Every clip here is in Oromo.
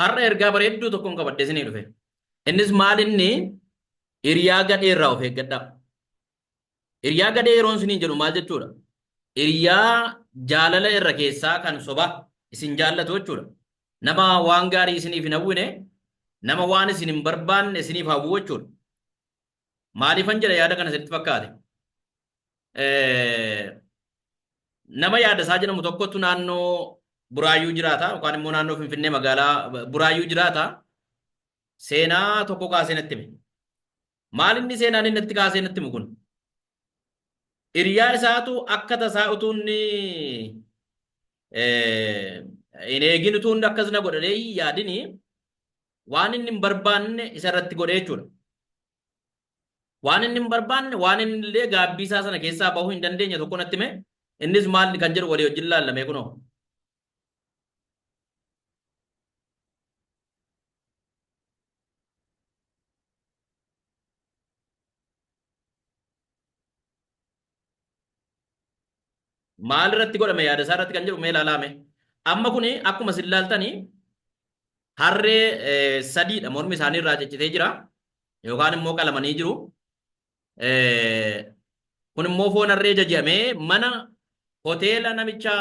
Har'a ergaa bareedduu tokkoon qabadde isinii dhufe. Innis maal inni hiriyaa gadhee irraa of eeggadhaa. Hiriyaa gadhee yeroon isiniin jedhu maal jechuudha? Hiriyaa jaalala irra keessaa kan soba isin jaallatu jechuudha. Nama waan gaarii isiniif hin hawwine, nama waan isin hin barbaanne isiniif hawwu jechuudha. Maaliifan jedha yaada kana sitti fakkaate? Nama yaada isaa jedhamu tokkotu naannoo Buraayyuu jiraata yookaan immoo naannoo Finfinnee magaalaa Buraayyuu jiraata. Seenaa tokko kaasee natti hime. Maal inni seenaan inni natti kaasee natti himu kun? Hiriyaa isaatu akka tasaa utuu inni hin eegin utuu inni akkasina godhadhee yaadini waan inni hin barbaanne isa irratti godhee jechuudha. Waan inni hin barbaanne waan inni illee gaabbii isaa sana keessaa bahuu hin dandeenye tokko natti hime. Innis maal kan jedhu walii wajjin laallamee kunoo. Maal irratti godhame yaada isaa irratti kan jedhu mee ilaalame. Amma kuni akkuma isin ilaaltanii harree sadiidha mormi isaanii irraa ciccitee jira yookaan immoo qalamanii jiru. Kun immoo foon harree jajjamee mana hoteela namicha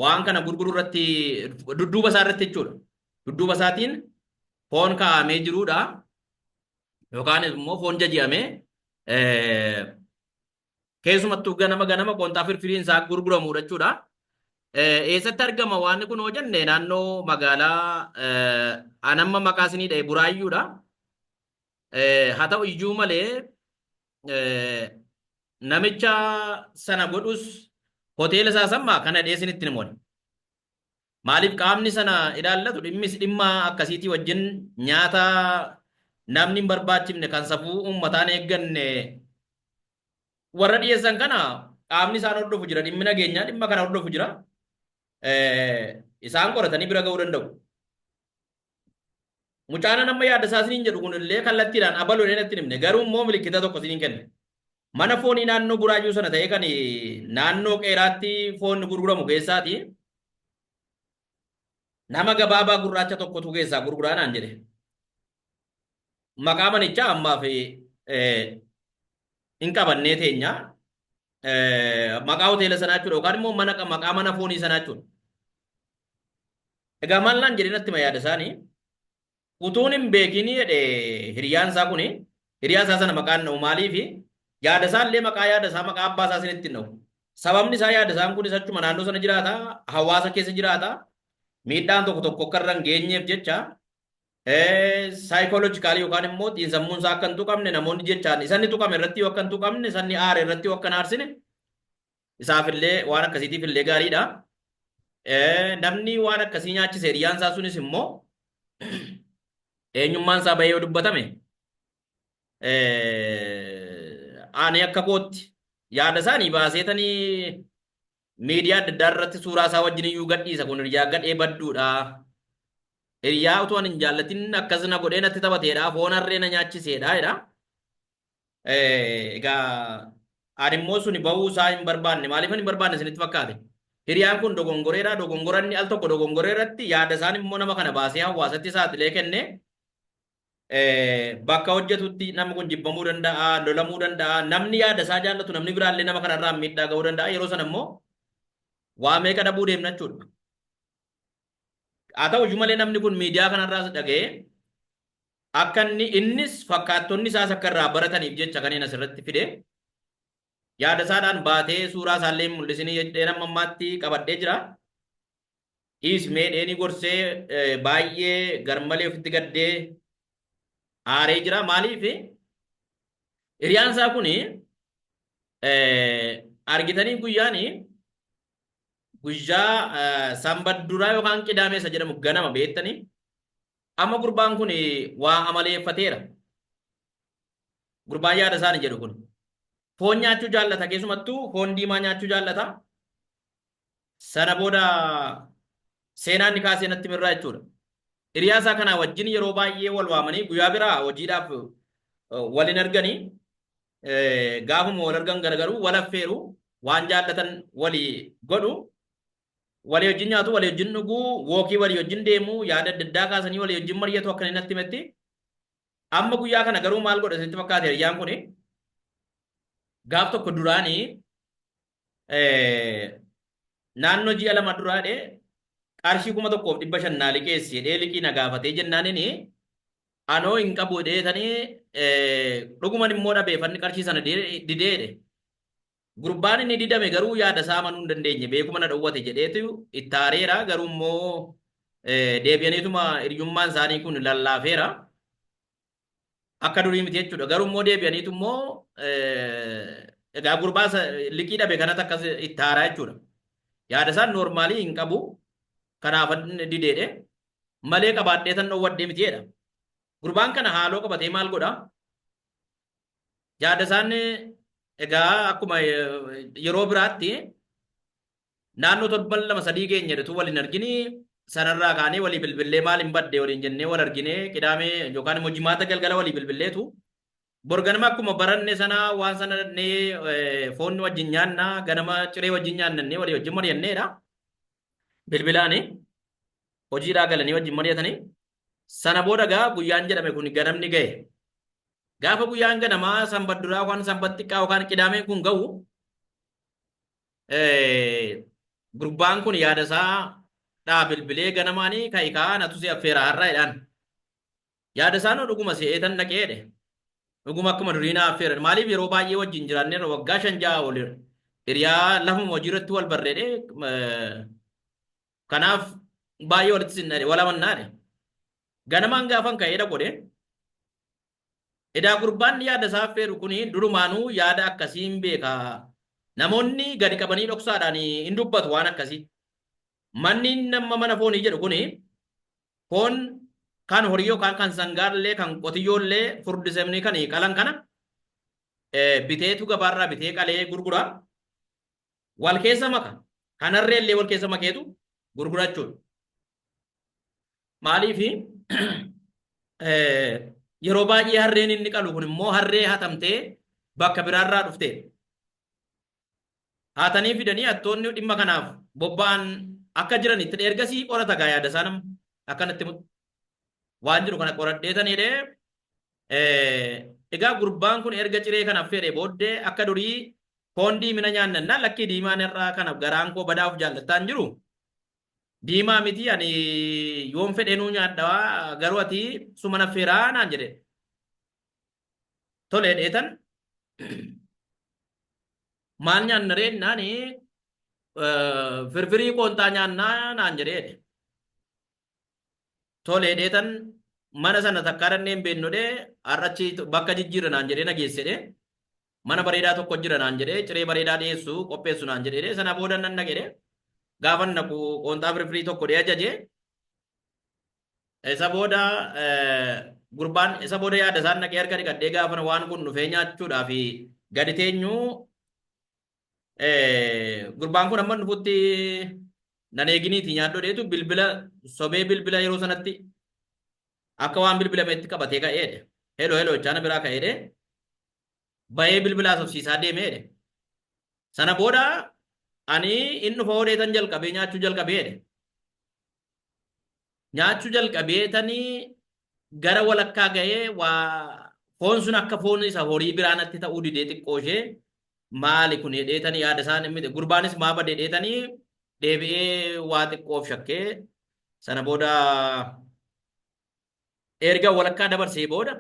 waan kana gurguru irratti dudduuba isaa irratti jechuudha. Dudduuba isaatiin foon kaa'amee jirudha. Yookaan immoo foon jajjamee keessumattuu ganama qoontaa firfiriin isaa gurguramudha jechuudha. Eessatti argama waan kun hoo jenne naannoo magaalaa anamma maqaa isinii dha'e Buraayyuudha. Haa ta'u iyyuu malee namicha sana godhus hoteela isaa sammaa kana dhiyeessinitti ni moone. Maaliif qaamni sana ilaallatu dhimma akkasiitii wajjin nyaata namni hin barbaachifne kan safuu uummataan eegganne warra dhiyeessan kana qaamni isaan hordofu jira dhimmi nageenyaa dhimma kana hordofu jira. Isaan qoratanii bira ga'uu danda'u. Mucaan nama yaada isaa isiniin jedhu kunillee kallattiidhaan abaluu natti himne garuu immoo milikkita tokko isiniin kenne. Mana foonii naannoo Buraayyuu sana ta'e kan naannoo Qeeraatti foonni gurguramu keessaati. Nama gabaabaa gurraacha tokkotu keessaa gurguraa naan jedhe. Maqaa manichaa ammaaf hin qabannee teenya. Maqaa hoteela sanaa jechuudha yookaan immoo maqaa mana foonii sanaa jechuudha. Egaa maal naan jedhe natti yaada isaanii utuun hin beekinii jedhe hiriyaan isaa kuni hiriyaa isaa sana maqaan dha'u maaliifi yaada isaa illee yaada isaa maqaa abbaa isaa sinitti hin dha'u. Sababni isaa yaada isaan kunis achuma naannoo sana jiraata hawaasa keessa jiraata miidhaan tokko tokko akka irra hin geenyeef jecha saayikoolojikaalii yookaan immoo xiinsammuun isaa akka hin tuqamne namoonni jechaan isanni tuqame irratti yoo akka hin tuqamne isanni aare irratti yoo akka hin aarsine isaafillee waan akkasiitiif illee gaariidha. Namni waan akkasii nyaachise hiriyaan isaa sunis immoo eenyummaan isaa bahee yoo dubbatame ani akka kootti yaada isaanii baaseetanii miidiyaa adda addaa irratti suuraa isaa wajjin iyyuu gadhiisa kun hiriyaa gadhee badduudha. Hiriyaa utuu ani hin jaallatin akkasina godhee natti taphateedha foon harree na nyaachiseedha jedha. Egaa ani immoo suni bahuu isaa hin barbaanne maaliif hin barbaanne isinitti fakkaate? Hiriyaan kun dogongoreedha dogongoranni al tokko dogongoree irratti yaada isaan immoo nama kana baasee hawaasatti saaxilee kenne bakka hojjetutti namni kun jibbamuu danda'a lolamuu danda'a namni yaada isaa jaallatu namni biraallee nama kanarraa miidhaa ga'uu danda'a yeroo sana immoo waa meeqa dhabuu deemna jechuudha. Haa ta'u iyyuu malee namni kun miidiyaa kanarraas dhaga'ee akka innis fakkaattonni isaas akka irraa barataniif jecha kanneen asirratti fide yaada isaadhaan baatee suuraa isaallee mul'isinii jedhee nama ammaatti qabadhee jira. Dhiismee gorsee baay'ee garmalee ofitti gaddee aaree jira. Maaliif hiriyaan isaa kun argitanii guyyaa sanbadduraa yookaan qidaameessa jedhamu ganama beektanii amma gurbaan kun waa amaleeffateera. Gurbaan yaada isaanii jedhu kun foon nyaachuu jaallata keessumattuu foon diimaa nyaachuu jaallata. Sana booda seenaan ni kaasee natti mirraa jechuudha. Hiriyaa isaa kanaa wajjin yeroo baay'ee wal waamanii guyyaa biraa hojiidhaaf waliin arganii gaafuma wal argan gargaaruu wal affeeru waan jaallatan walii godhu walii wajjin nyaatu, walii wajjin dhuguu, wookii walii wajjin deemuu, yaada adda addaa kaasanii walii wajjin mari'atu akka inni natti himetti. Amma guyyaa kana garuu maal godha sitti fakkaate hiriyyaan kuni gaaf tokko duraanii naannoo ji'a lama duraadhe qarshii 1,500 naa liqeessi jedhee liqii na gaafatee jennaanini anoo hin qabu jedheetanii dhuguman immoo dhabeeffanni qarshii sana dideedhe. Gurbaan inni didame garuu yaada isaa amanuu hin dandeenye beekuma na dhowwate jedheetu itti aareera garuu immoo deebi'aniituma hiriyummaan isaanii kun lallaafeera. Akka durii miti jechuudha. Garuu immoo deebi'aniitu immoo egaa gurbaa liqii dhabe kanatti akkas itti aaraa jechuudha. Yaada isaan noormaalii hin qabu. Kanaaf dideedhe malee qabaadhee tan dhowwadhee miti jedha. Gurbaan kana haaloo qabatee maal godha? Yaada isaan egaa akkuma yeroo biraatti naannoo 7-2 keenya jedhatu waliin argini sanarraa kaanee walii bilbilee maal hin badde waliin jennee wal arginee qidaamee yookaan immoo jimaata galgala walii bilbileetu borganama akkuma baranne sana waan sana dhannee foonni wajjin nyaannaa ganama ciree wajjin nyaannannee walii wajjin mari'anneedha. Bilbilaani hojiidhaa galanii wajjin mari'atanii sana booda gaa guyyaan jedhame kun ganamni ga'e. Gaafa guyyaan ganamaa sanbat duraa waan sanbat xiqqaa yookaan qidaameen kun ga'u gurbaan kun yaada isaa bilbilee ganamaanii kaa'ikaa natu si affeera har'a jedhaan. Yaada isaa nu dhuguma si'eetan dhaqeedhe. Dhuguma akkuma durii na affeera. Maaliif yeroo baay'ee wajjin jiraanneerra waggaa 5-6 ol hiriyaa lafuma hojii irratti wal barreedhe. Kanaaf baay'ee walitti sinnadhe walamannaadhe. Ganamaan gaafan ka'eedha godhe. Edaa gurbaan yaada isaa affeeru kuni durumaanuu yaada akkasii hin beeka. Namoonni gadi qabanii dhoksaadhaan hin dubbatu waan akkasii. Manni nama mana foonii jedhu kuni foon kan horii yookaan kan sangaallee kan qotiyyoollee furdisamanii kan qalan kana biteetu gabaarraa bitee qalee gurgura. Wal keessa maka. Kanarreellee wal keessa makeetu gurgurachuudha. Maaliifi yeroo baay'ee harreen inni qalu kun immoo harree hatamtee bakka biraarraa dhufte. Haatanii fidanii hattoonni dhimma kanaaf bobba'an akka jiran itti ergasii qorata gaa yaada isaa nama akkanatti waan jiru kana qoradheetaniidhe. Egaa gurbaan kun erga ciree kana affeere booddee akka durii foon diimina nyaannannaa lakkii diimaan irraa kana garaan koo badaaf jaallattaan jiru. Diimaa miti ani yoon fedheenuu nyaadhaa garuu ati sumana affeeraa naan jedhe. Tolee dheetan maal nyaanna reennaan firfirii qoontaa nyaannaa naan jedheedhe. Tolee dheetan mana sana takkaa dhanneen beennodhe har'achi bakka jijjiirra naan jedhee nageessedhe. Mana bareedaa tokko jira naan jedhee ciree bareedaa dhiyeessu qopheessu naan jedhee sana booda nan dhaqedhe. Gaafan naqu qoontaa firfirii tokko dhee ajaje. Isa booda gurbaan isa booda yaada isaan naqee harka dhiqadhee gaafan waan kun dhufee nyaachuudhaa fi gadi teenyuu gurbaan kun amma dhufutti nan eeginiiti nyaadhoo dheetu bilbila sobee bilbila yeroo sanatti akka waan bilbilameetti qabatee ka'eedhe. Heloo heloo chaana biraa ka'eedhe. Bahee bilbilaa sobsiisaa deemeedhe. Sana booda ani inni dhufa hodheetan jalqabee nyaachuu jalqabeedhe. Nyaachuu jalqabeetanii gara walakkaa ga'ee waa foon sun akka foon isa horii biraanatti ta'uu didee xiqqoo ishee maali kun hedheetanii yaada isaan miti gurbaanis maa badee dheetanii deebi'ee waa xiqqoof shakkee sana booda erga walakkaa dabarsee booda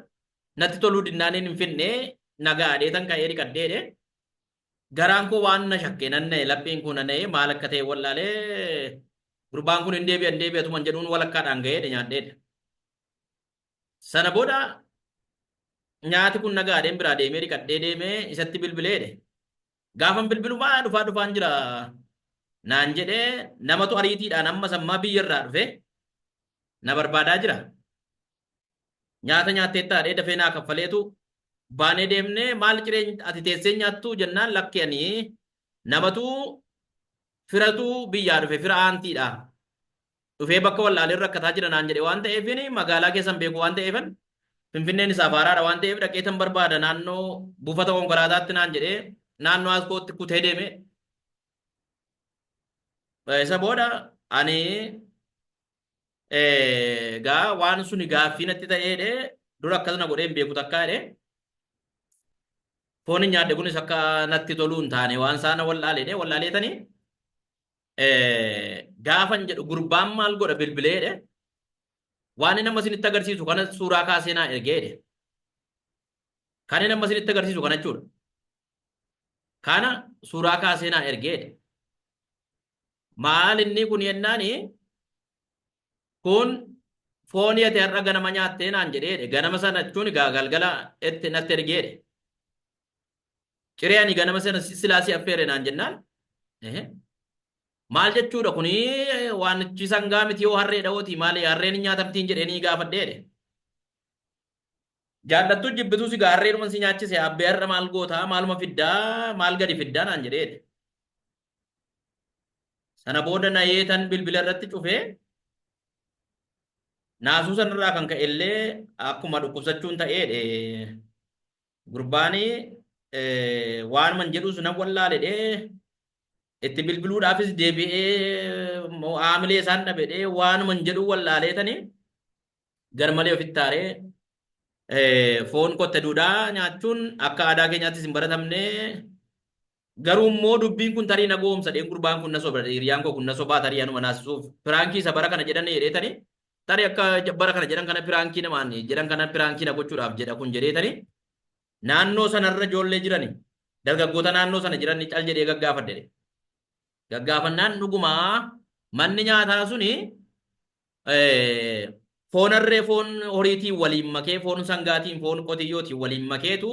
natti toluu dinnaaniin hin finnee nagaa dheetan ka'ee dhiqadheedhe. Garaan koo waan na shakkee nanna'e laphiin kun nanna'e maal akka ta'e wallaalee gurbaan kun hin deebi'atuman jedhuun walakkaadhaan ga'eedha nyaadheedha. Sana booda nyaati kun nagaadheen biraa deemee dhiqadhee deemee isatti bilbileedhe. Gaafan bilbilu maa dhufaan jira naan jedhee namatu ariitiidhaan amma sammaa biyyarraa dhufe na barbaadaa jira. Nyaata nyaatteettaa dhee dafee naa kaffaleetu baanee deemnee maal ciree ati teessee nyaattu jennaan lakkeanii namatu firatu biyyaa dhufe fira aantiidha. Dhufee bakka wallaaleen rakkataa jira naan jedhe waan ta'eefin magaalaa keessan beeku waan ta'eefin Finfinneen isaaf haaraadha waan ta'eef dhaqeetan barbaada naannoo buufata konkolaataatti naan jedhee naannoo askootti kutee deeme. isa booda ani gaa waan suni gaaffii natti ta'eedhe dura akkasuma godhee hin beeku takkaa jedhe foon hin nyaadhe kunis akka natti toluu hin taane waan saana wallaaleetanii gaafan jedhu gurbaan maal godha bilbileedhe waan inni amma isinitti agarsiisu kana suuraa kaasee naa ergeedhe kan inni amma isinitti agarsiisu kana jechuudha kana suuraa kaasee naa ergeedhe maal inni kun yennaani kun foonii ati har'a ganama nyaattee naan jedheedhe ganama sana jechuun galgala itti natti ergeedhe ciree ani ganama sana silaasii affeere naan jennaan maal jechuudha kuni waan sangaa miti yoo harree dha'ooti maali harreen hin nyaatamtiin jedhanii gaafadheedhe jaallattu jibbituu si harreenuma si nyaachise abbee har'a maal gootaa maaluma fiddaa maal gadi fiddaa naan jedheedhe sana booda na yeetan bilbila irratti cufee naasuu sanarraa kan ka'e illee akkuma dhukkubsachuun ta'eedhe gurbaanii waan man jedhu sunan wallaaledhe itti bilbiluudhaafis deebi'ee aamilee isaan dhabedhe waan man jedhu wallaaleetanii garmalee ofitti taaree foon qotte duudhaa nyaachuun akka aadaa keenyaattis hin baratamne garuu immoo dubbiin kun tarii na goomsa dheen gurbaan kun na soba hiriyaan koo kun na sobaa tarii anuma naasisuuf firaankii isa bara kana jedhan jedheetanii tarii akka bara kana jedhan kana firaankii namaan jedhan kana firaankii na gochuudhaaf jedha kun jedheetanii naannoo sanarra ijoollee jirani dargaggoota naannoo sana jiran cal jedhee gaggaafadhe gaggaafannaan dhugumaa manni nyaataa suni foon harree foon horiitiin waliin makee foon sangaatiin foon qotiyyootiin waliin makeetu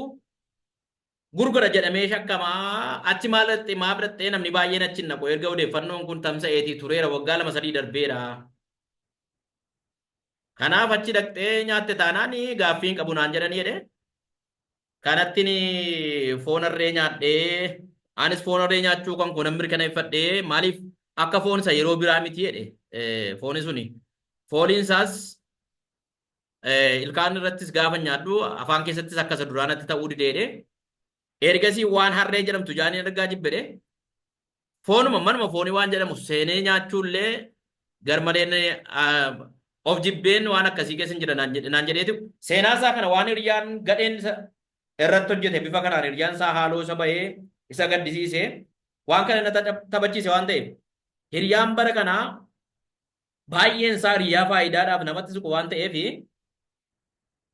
gurgura jedhamee shakkamaa achi maalatti maa birattee namni baay'een achi naqu erga odeeffannoon kun tamsa'eetii tureera waggaa 2-3 darbeera kanaaf achi dhaqxee nyaatte taanaan gaaffii hin qabu naan jedhanii jedhe kanattiin foon harree nyaadhee anis foon harree nyaachuu kan kun mirkaneeffadhee maaliif akka foon isa yeroo biraa miti jedhe fooni suni fooliin isaas ilkaan irrattis gaafa nyaadhu afaan keessattis akka isa duraanatti ta'uu dideedhe ergasii waan harree jedhamtu jaanii argaa jibbedhe foonuma manuma foonii waan jedhamu seenee nyaachuullee garmaleen of jibbeen waan akkasii keessa hin jira naan jedheeti seenaasaa kana waan hiriyaan gadheen irratti hojjete bifa kanaan hiriyaan isaa haaloo isa bahee isa gaddisiise waan kana na taphachiise waan ta'eef hiriyaan bara kanaa baay'een isaa hiriyaa faayidaadhaaf namatti siqu waan ta'eef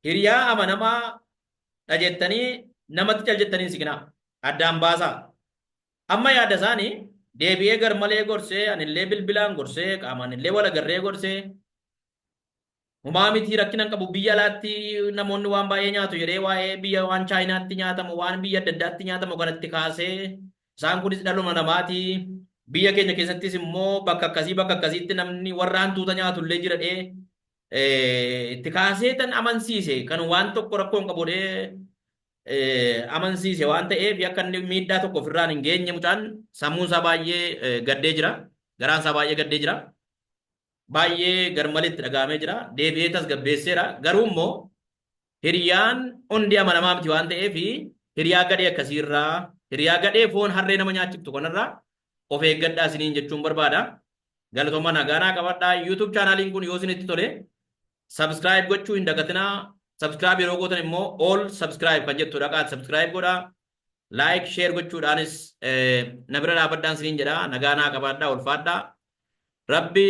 hiriyaa amanamaa dhajettanii namatti caljettanii siqinaa addaan baasaa amma yaada isaanii deebi'ee garmalee gorsee anillee bilbilaan gorsee qaamanillee wal agarree gorsee Umaa miti rakkinan qabu biyya alaatti namoonni waan baay'ee nyaatu jedhee waa'ee biyya waan chaayinaatti nyaatamu waan biyya adda addaatti nyaatamu kanatti kaasee isaan kunis dhaluma namaati biyya keenya keessattis immoo bakka akkasiitti namni warra hantuuta nyaatullee jira dhee itti kaasee tan amansiise kan waan tokko rakkoon qabudhee amansiise waan ta'eef akka inni miidhaa tokko ofirraan hin geenye mucaan sammuun isaa baay'ee gaddee jira garaan isaa baay'ee gaddee jira. Baay'ee garmalitti dhagaamee jira deebi'ee tasgabbeesseera garuu immoo hiriyaan hundi amanamaa miti waan ta'eef hiriyaa gadhee akkasiirraa hiriyaa gadhee foon harree nama nyaachiftu kanarraa of eeggadhaa isiniin jechuun barbaada galatooma nagaanaa qabadhaa YouTube chaanaaliin kun yoo isinitti tole subscribe gochuu hin dagatinaa subscribe yeroo gootan immoo all subscribe kan jettu dhaqaa subscribe godhaa like share gochuudhaanis na bira dhaabadhaan isiniin jedha nagaanaa qabadhaa ulfaadhaa Rabbi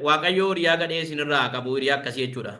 waaqayyo hiriyaa gadhee isinirraa qabu hiriyaa akkasii jechuudha.